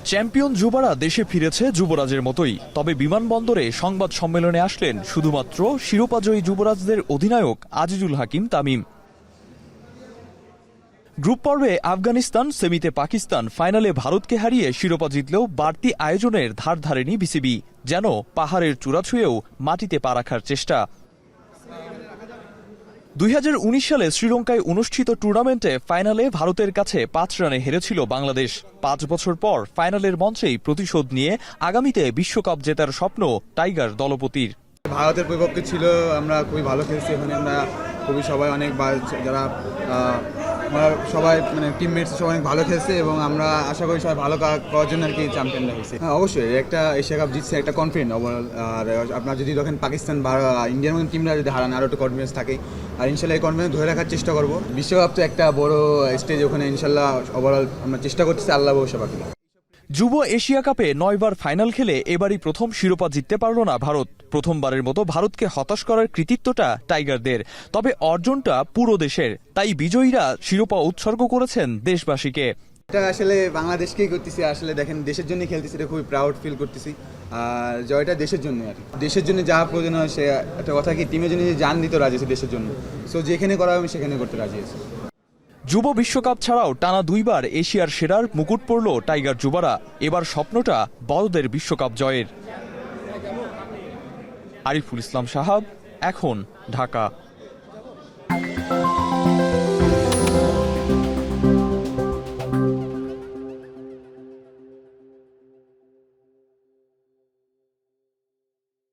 Champion যুবরা দেশে ফিরেছে যুবরাজের মতোই, তবে বিমানবন্দরে সংবাদ সম্মেলনে আসলেন শুধুমাত্র শিরোপাজয়ী যুবরাজদের অধিনায়ক আজিজুল হাকিম তামিম। গ্রুপ পর্বে আফগানিস্তান, সেমিতে পাকিস্তান, ফাইনালে ভারতকে হারিয়ে শিরোপা জিতলেও বাড়তি আয়োজনের ধার ধারেনি বিসিবি। যেন পাহাড়ের চূড়া ছুঁয়েও মাটিতে পা রাখার চেষ্টা। 2019 সালে শ্রীলঙ্কায় অনুষ্ঠিত টুর্নামেন্টে ফাইনালে ভারতের কাছে 5 রানে হেরেছিল বাংলাদেশ। 5 বছর পর ফাইনালের মঞ্চেই প্রতিশোধ নিয়ে আগামীতে বিশ্বকাপ জেতার স্বপ্ন টাইগার দলপতির। ভারতের বিপক্ষে ছিল, আমরা খুবই ভালো খেলছি। এখানে আমরা খুবই সবাই অনেক যারা সবাই মানে টিমমেটস সবাই অনেক ভালো খেলছে এবং আমরা আশা করি সবাই ভালো করার জন্য আর কি চ্যাম্পিয়নরা হয়েছে। অবশ্যই একটা এশিয়া কাপ জিতছে, একটা কনফিডেন্ট ওভারঅল। আর আপনার যদি দেখেন পাকিস্তান বা ইন্ডিয়ার মতো টিমরা যদি হারান আরও একটু কনফিডেন্স থাকে। আর ইনশাল্লাহ এই কনফিডেন্স ধরে রাখার চেষ্টা করবো। বিশ্বকাপ তো একটা বড় স্টেজ, ওখানে ইনশাল্লাহ ওভারঅল আমরা চেষ্টা করতেছি, আল্লাহ ভরসা বাকি। যুব এশিয়া কাপে 9 বার ফাইনাল খেলে এবারই প্রথম শিরোপা জিততে পারল না ভারত। প্রথমবারের মতো ভারতকে হতাশ করার কৃতিত্বটা টাইগারদের, তবে অর্জনটা পুরো দেশের। তাই বিজয়ীরা শিরোপা উৎসর্গ করেছেন দেশবাসীকে। এটা আসলে বাংলাদেশকেই করতেছি, আসলে দেখেন দেশের জন্য খেলতেছি, এটা খুবই প্রাউড ফিল করতেছি। আর জয়টা দেশের জন্য, আর দেশের জন্য যা প্রয়োজন হয় সে একটা কথা কি টিমের জন্য জান দিতে রাজি আছে দেশের জন্য। সো যেখানে করা হবে সেখানে করতে রাজি আছি। যুব বিশ্বকাপ ছাড়াও টানা 2 বার এশিয়ার সেরার মুকুট পড়ল টাইগার যুবারা। এবার স্বপ্নটা বড়দের বিশ্বকাপ জয়ের। আরিফুল ইসলাম সাহাব, এখন, ঢাকা।